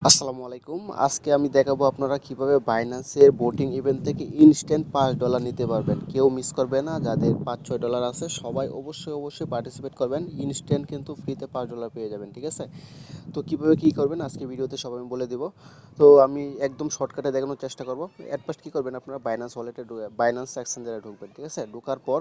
আসসালামু আলাইকুম। আজকে আমি দেখাবো আপনারা কিভাবে বাইন্যান্সের ভোটিং ইভেন্ট থেকে ইনস্ট্যান্ট $5 নিতে পারবেন। কেউ মিস করবে না। যাদের $5-6 আছে সবাই অবশ্যই পার্টিসিপেট করবেন। ইনস্ট্যান্ট কিন্তু ফ্রিতে $5 পেয়ে যাবেন। ঠিক আছে? তো কিভাবে কি করবেন আজকে ভিডিওতে সব আমি বলে দিব। তো আমি একদম শর্টকাটে দেখানোর চেষ্টা করব। এট ফার্স্ট কি করবেন আপনারা বাইন্যান্স ওয়ালেটে বাইন্যান্স এক্সচেঞ্জারে ঢুকবেন। ঠিক আছে? ঢোকার পর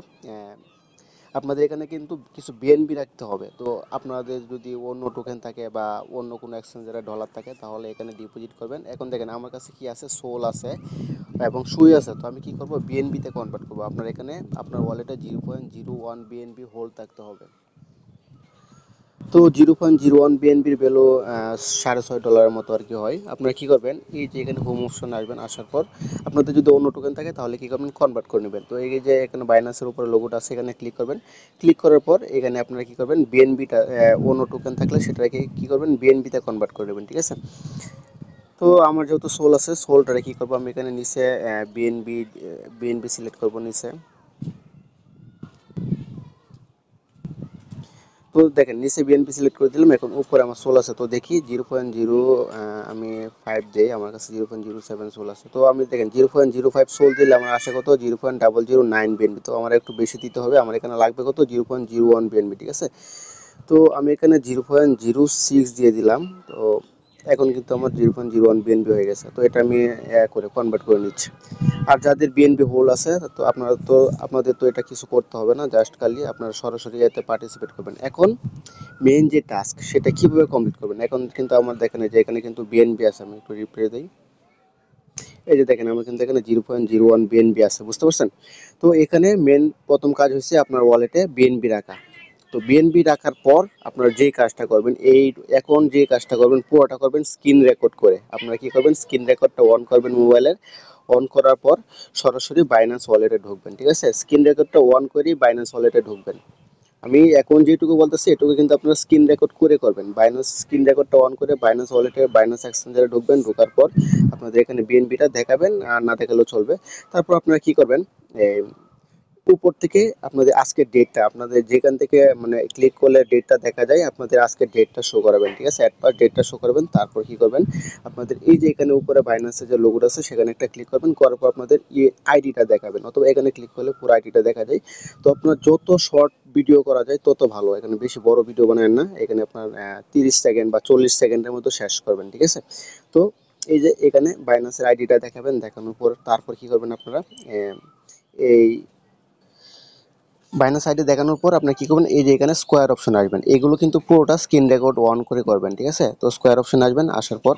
আপনাদের এখানে কিন্তু কিছু বিএনবি রাখতে হবে। তো আপনাদের যদি অন্য টোকেন থাকে বা অন্য কোনো এক্সচেঞ্জারে ডলার থাকে তাহলে এখানে ডিপোজিট করবেন। এখন দেখেন আমার কাছে কি আছে, সোল আছে এবং সুই আছে। তো আমি কি করব, বিএনবিতে কনভার্ট করব। আপনার এখানে আপনার ওয়ালেটে 0.01 বিএনবি হোল্ড থাকতে হবে। তো 0.01 বিএনবির ভ্যালু $6.5 মতো আর কি হয়। আপনারা কি করবেন, এই যে এখানে হোম অপশনে আসবেন। আসার পর আপনাদের যদি অন্য টোকেন থাকে তাহলে কি করবেন, কনভার্ট করে নেবেন। তো এই যে এখানে বাইন্যান্সের উপরে লোগোটা আছে, এখানে ক্লিক করবেন। ক্লিক করার পর এখানে আপনারা কি করবেন, বিএনবিটা অন্য টোকেন থাকলে সেটাকে কি করবেন, বিএনবিতে কনভার্ট করে নেবেন। ঠিক আছে? তো আমার যেহেতু সোল আছে, সোলটারে কি করবো, আমি এখানে নিচে বিএনবি বিএনবি সিলেক্ট করবো নিচে। তো দেখেন নিচে বিএনপি সিলেক্ট করে দিলাম। এখন উপরে আমার সোল আছে, তো দেখি 0.0 আমি 5 দেই। আমার কাছে 0.07 সোল আছে। তো আমি দেখেন 0.05 সোল দিলে আমার আসে কত, 0.009 বিএনপি। তো আমার একটু বেশি দিতে হবে, আমার এখানে লাগবে কত, 0.01 বিএনপি। ঠিক আছে? তো আমি এখানে 0.06 দিয়ে দিলাম। তো এখন কিন্তু আমার 0.01 বিএনপি হয়ে গেছে। তো এটা আমি করে কনভার্ট করে নিচ্ছি। আর যাদের বিএনপি হোল আছে, তো আপনাদের তো এটা কিছু করতে হবে না, জাস্ট খালি আপনারা সরাসরি এতে পার্টিসিপেট করবেন। এখন মেইন যে টাস্ক সেটা কিভাবে কমপ্লিট করবেন। এখন কিন্তু আমার দেখেন যে এখানে কিন্তু বিএনপি আছে। আমি একটু রিপ্লে দিই। এই যে দেখেন আমার কিন্তু এখানে 0.01 বিএনপি আছে, বুঝতে পারছেন? তো এখানে মেন প্রথম কাজ হচ্ছে আপনার ওয়ালেটে বিএনপি রাখা। তো বিএনপি রাখার পর আপনারা যেই কাজটা করবেন, এখন যে কাজটা করবেন পুরোটা করবেন স্ক্রিন রেকর্ড করে। আপনারা কি করবেন, স্ক্রিন রেকর্ডটা অন করবেন মোবাইলের। অন করার পর সরাসরি বাইন্যান্স ওয়ালেটে ঢুকবেন। ঠিক আছে? স্ক্রিন রেকর্ডটা অন করেই বাইন্যান্স ওয়ালেটে ঢুকবেন। আমি এখন যেটুকু বলতেছি এটুকু কিন্তু আপনারা স্ক্রিন রেকর্ড করে করবেন। বাইন্যান্স স্ক্রিন রেকর্ডটা অন করে বাইন্যান্স ওয়ালেটে বাইন্যান্স এক্সচেঞ্জারে ঢুকবেন। ঢোকার পর আপনাদের এখানে বিএনপিটা দেখাবেন, আর না দেখালেও চলবে। তারপর আপনারা কি করবেন, উপর থেকে আপনাদের আজকের ডেটটা, আপনাদের যেখান থেকে মানে ক্লিক করলে ডেটটা দেখা যায়, আপনাদের আজকের ডেটটা শো করাবেন। ঠিক আছে? একবার ডেটটা শো করবেন। তারপর কি করবেন, আপনাদের এই যে এখানে উপরে বাইন্যান্সের যে লোগোটা আছে সেখানে একটা ক্লিক করবেন। করার পর আপনাদের আইডিটা দেখাবেন, অথবা এখানে ক্লিক করলে পুরো আইডিটা দেখা যায়। তো আপনার যত শর্ট ভিডিও করা যায় তত ভালো। এখানে বেশি বড় ভিডিও বানাবেন না। এখানে আপনার 30 সেকেন্ড বা 40 সেকেন্ডের মতো শেষ করবেন। ঠিক আছে? তো এই যে এখানে বাইন্যান্সের আইডিটা দেখাবেন। দেখানোর পর তারপর কি করবেন আপনারা, এই বাইনাস আইডি দেখানোর পর আপনি কি করবেন, এই যে এখানে স্কোয়ার অপশন আসবেন। এগুলো কিন্তু পুরোটা স্ক্রিন রেকর্ড অন করে করবেন। ঠিক আছে? তো স্কোয়ার অপশন আসবেন। আসার পর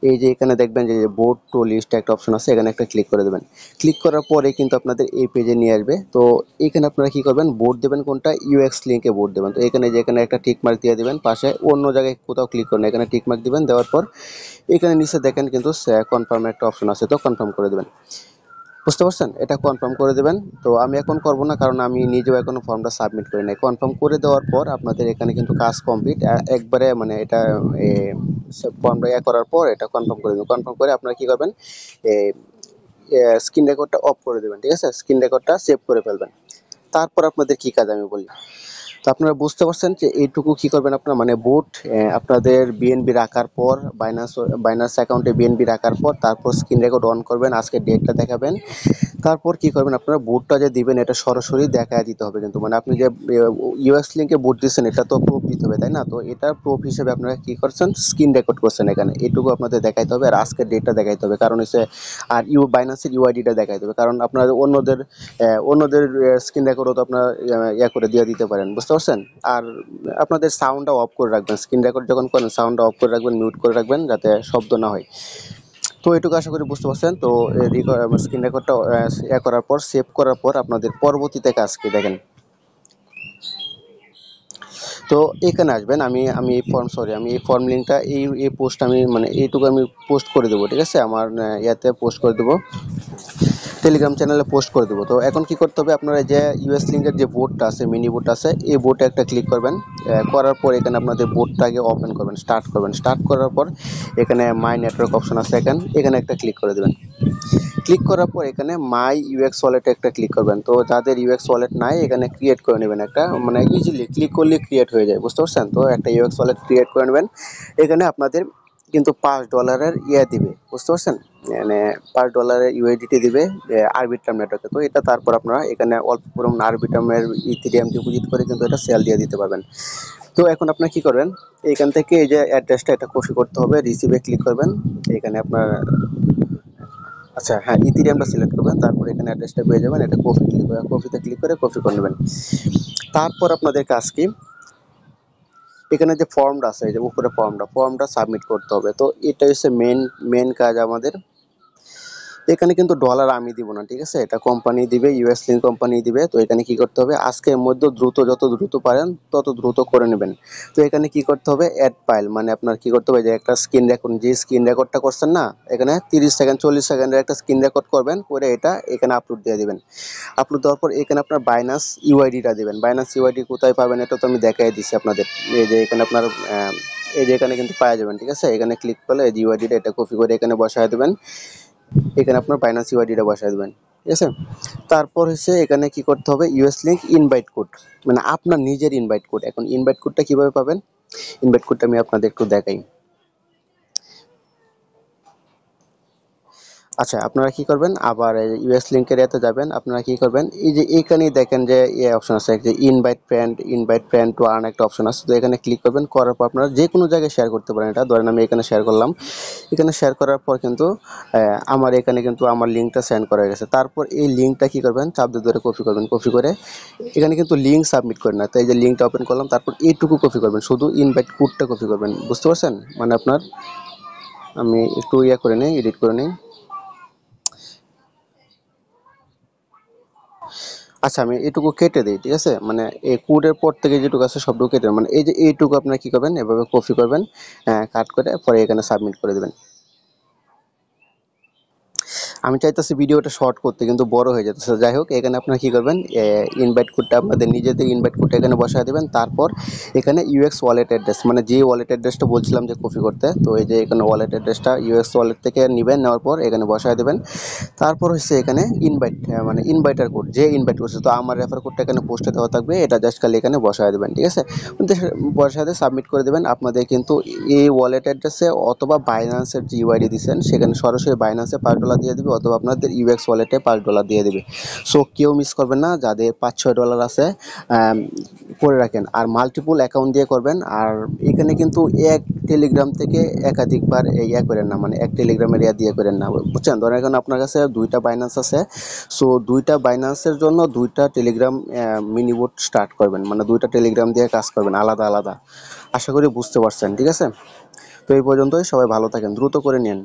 এই যে এখানে দেখবেন যে বোর্ড টু লিস্ট একটা অপশন আছে, এখানে একটা ক্লিক করে দেবেন। ক্লিক করার পরে কিন্তু আপনাদের এই পেজে নিয়ে আসবে। তো এখানে আপনারা কি করবেন, বোর্ড দেবেন কোনটা, ইউএক্স লিঙ্কে বোর্ড দেবেন। তো এখানে যে এখানে একটা টিক মার্ক দিয়ে দিবেন। পাশে অন্য জায়গায় কোথাও ক্লিক করেন, এখানে টিক মার্ক দিবেন। দেওয়ার পর এখানে নিচে দেখেন কিন্তু কনফার্ম একটা অপশন আছে, তো কনফার্ম করে দেবেন। বুঝতে পারছেন? এটা কনফার্ম করে দেবেন। তো আমি এখন করব না, কারণ আমি নিজেও এখনো ফর্মটা সাবমিট করি নাই। কনফার্ম করে দেওয়ার পর আপনাদের এখানে কিন্তু কাজ কমপ্লিট। একবারে মানে এটা ফর্মটা করার পর এটা কনফার্ম করে দেবেন। কনফার্ম করে আপনারা কি করবেন, স্ক্রিন রেকর্ডটা অফ করে দেবেন। ঠিক আছে? স্ক্রিন রেকর্ডটা সেভ করে ফেলবেন। তারপর আপনাদের কি কাজ আমি বলি। তো আপনারা বুঝতে পারছেন যে এইটুকু কি করবেন আপনারা, মানে বোট আপনাদের বিএনবি রাখার পর বাইনান্স অ্যাকাউন্টে বিএনবি রাখার পর তারপর স্ক্রিন রেকর্ড অন করবেন, আজকে ডেটটা দেখাবেন। তারপর কি করবেন আপনারা, বোটটা যে দিবেন এটা সরাসরি দেখায় দিতে হবে কিন্তু, মানে আপনি যে ইউএস লিঙ্কে বোট দিচ্ছেন এটা তো প্রুফ দিতে হবে, তাই না? তো এটা প্রুফ হিসেবে আপনারা কি করছেন, স্ক্রিন রেকর্ড করছেন। এখানে এটুকু আপনাদের দেখাইতে হবে, আর আজকের ডেটটা দেখাইতে হবে। কারণ হচ্ছে আর বাইন্যান্সের ইউআইডিটা দেখাইতে হবে, কারণ আপনার অন্যদের স্ক্রিন রেকর্ডও তো আপনার করে দিয়ে দিতে পারেন। বুঝতে পারছেন? আর আপনাদের সাউন্ডটা অফ করে রাখবেন। স্ক্রিন রেকর্ড যখন করেন সাউন্ডটা অফ করে রাখবেন, মিউট করে রাখবেন যাতে শব্দ না হয়। তো এটুকু আশা করি বুঝতে পারছেন। তো স্ক্রিন রেকর্ডটা করার পর সেভ করার পর আপনাদের পরবর্তীতে কাজ কি দেখেন। তো এখানে আসবেন। আমি এই ফর্ম সরি আমি এই ফর্ম লিঙ্কটা এই পোস্ট আমি মানে এইটুকু আমি পোস্ট করে দেবো। ঠিক আছে? আমার ইয়াতে পোস্ট করে দেবো, টেলিগ্রাম চ্যানেলে পোস্ট করে দেবো। তো এখন কি করতে হবে, আপনারা যে ইউএস লিঙ্কের যে বোর্ডটা আছে, মিনি বোর্ড আছে, এই বোর্ডে একটা ক্লিক করবেন। করার পর এখানে আপনাদের বোর্ডটাকে ওপেন করবেন, স্টার্ট করবেন। স্টার্ট করার পর এখানে মাই নেটওয়ার্ক অপশন আছে, এখানে একটা ক্লিক করে দেবেন। ক্লিক করার পর এখানে মাই ইউএক্স ওয়ালেটে একটা ক্লিক করবেন। তো যাদের ইউএক্স ওয়ালেট নাই এখানে ক্রিয়েট করে নেবেন একটা, মানে ইজিলি ক্লিক করলে ক্রিয়েট হয়ে যায়। বুঝতে পারছেন? তো একটা ইউএক্স ওয়ালেট ক্রিয়েট করে নেবেন। এখানে আপনাদের কিন্তু $5 দিবে, বুঝতে পারছেন? মানে $5 ইউএসডিটি দিবে আরবিট্রাম নেটওয়ার্কে। তো এটা তারপর আপনারা এখানে অল্প পরিমাণ আরবিট্রামের ইথেরিয়াম ডিপোজিট করে কিন্তু এটা সেল দিয়ে দিতে পারবেন। তো এখন আপনারা কি করবেন, এখান থেকে এই যে অ্যাড্রেসটা এটা কপি করতে হবে, রিসিভে ক্লিক করবেন। এখানে আপনার আচ্ছা হ্যাঁ, ইথেরিয়ামটা সিলেক্ট করবেন, তারপর এখানে অ্যাড্রেসটা পেয়ে যাবেন, এটা কপিতে ক্লিক করে কপি করে নেবেন। তারপর আপনাদের কাজ কি, এখানে যে ফর্মটা আছে, এই যে উপরে ফর্মটা সাবমিট করতে হবে। তো এটা হচ্ছে মেন কাজ আমাদের। এখানে কিন্তু ডলার আমি দিব না, ঠিক আছে? এটা কোম্পানি দিবে, ইউএস লিঙ্ক কোম্পানি দিবে। তো এখানে কি করতে হবে, আজকের মধ্যে যত দ্রুত পারেন তত দ্রুত করে নেবেন। তো এখানে কি করতে হবে, অ্যাড ফাইল, মানে আপনার কি করতে হবে, যে একটা স্ক্রিন রেকর্ড, যে স্ক্রিন রেকর্ডটা করছেন না, এখানে 30 সেকেন্ড 40 সেকেন্ডের একটা স্ক্রিন রেকর্ড করবেন, করে এটা এখানে আপলোড দিয়ে দিবেন। আপলোড দেওয়ার পর এখানে আপনার বাইনান্স ইউআইডিটা দিবেন। বাইনান্স ইউআইডি কোথায় পাবেন এটা তো আমি দেখাই দিচ্ছি আপনাদের। এই যে এখানে আপনার এই যে এখানে কিন্তু পাওয়া যাবেন, ঠিক আছে? এখানে ক্লিক করলে এই ইউআইডিটা এটা কপি করে এখানে বসায় দেবেন। এখানে আপনার বাইনান্স ইউআইডিটা বসায় দেবেন, ঠিক আছে? তারপর হচ্ছে এখানে কি করতে হবে, ইউএস লিঙ্ক ইনভাইট কোড, মানে আপনার নিজের ইনভাইট কোড। এখন ইনভাইট কোডটা কিভাবে পাবেন, ইনভাইট কোডটা আমি আপনাদের একটু দেখাই। আচ্ছা, আপনারা কি করবেন, আবার ইউএস লিংকের এতে যাবেন। আপনারা কি করবেন, এই যে এইখানেই দেখেন যে অপশন আছে, যে ইনভাইট ফ্রেন্ড টু আর্ন একটা অপশন আছে। তো এখানে ক্লিক করবেন, করার পর আপনারা যে কোনো জায়গায় শেয়ার করতে পারেন। এটা ধরেন আমি এখানে শেয়ার করলাম, এখানে শেয়ার করার পর কিন্তু আমার এখানে কিন্তু আমার লিঙ্কটা সেন্ড করা হয়ে গেছে। তারপর এই লিঙ্কটা কি করবেন, চাপ দিয়ে ধরে কপি করবেন, কপি করে এখানে কিন্তু লিঙ্ক সাবমিট করেন না। তো এই যে লিঙ্কটা ওপেন করলাম, তারপর এইটুকু কপি করবেন, শুধু ইনভাইট কোডটা কপি করবেন, বুঝতে পারছেন? মানে আপনার, আমি একটু করে নিই, এডিট করে নিই। আচ্ছা, আমি এটুকু কেটে দিই, ঠিক আছে? মানে এই কোডের পর থেকে যেটুকু আছে সবটুকু কেটে, মানে এই যে এইটুকু আপনারা কি করবেন, এভাবে কপি করবেন, কাট করে পরে এখানে সাবমিট করে দেবেন। আমি চাইতেছি ভিডিওটা শর্ট করতে, কিন্তু বড় হয়ে যেতেছে। যাই হোক, এখানে আপনারা কি করবেন, ইনভাইট কোডটা আপনাদের নিজেদের ইনভাইট কোডটা এখানে বসায় দেবেন। তারপর এখানে ইউএক্স ওয়ালেট অ্যাড্রেস, মানে যে ওয়ালেট অ্যাড্রেসটা বলছিলাম যে কপি করতে, তো এই যে এখানে ওয়ালেট অ্যাড্রেসটা ইউএক্স ওয়ালেট থেকে নেবেন, নেওয়ার পর এখানে বসায় দেবেন। তারপর হচ্ছে এখানে ইনভাইট, মানে ইনভাইটার কোড, যে ইনভাইট করছে, তো আমার রেফার কোডটা এখানে পোস্টে দেওয়া থাকবে, এটা জাস্ট খালি এখানে বসায় দেবেন, ঠিক আছে? বসায় দিয়ে সাবমিট করে দেবেন। আপনাদের কিন্তু এই ওয়ালেট অ্যাড্রেসে অথবা বাইন্যান্সের যে ইউআইডি দিচ্ছেন সেখানে সরাসরি বাইন্যান্সে $5 দিয়ে দিবে, অথবা আপনাদের ইউএক্স ওয়ালেটে $5 দিয়ে দিবে। সো কেউ মিস করবেন না, যাদের $5-6 আছে করে রাখেন, আর মাল্টিপল অ্যাকাউন্ট দিয়ে করবেন। আর এখানে কিন্তু এক টেলিগ্রাম থেকে একাধিকবার করেন না, মানে এক টেলিগ্রামের দিয়ে করেন না, বুঝছেন? ধরেন এখন আপনার কাছে 2টা বাইন্যান্স আছে, সো 2টা বাইন্যান্সের জন্য 2টা টেলিগ্রাম মিনিবোট স্টার্ট করবেন, মানে 2টা টেলিগ্রাম দিয়ে কাজ করবেন আলাদা আলাদা। আশা করি বুঝতে পারছেন, ঠিক আছে? তো এই পর্যন্তই, সবাই ভালো থাকেন, দ্রুত করে নিন।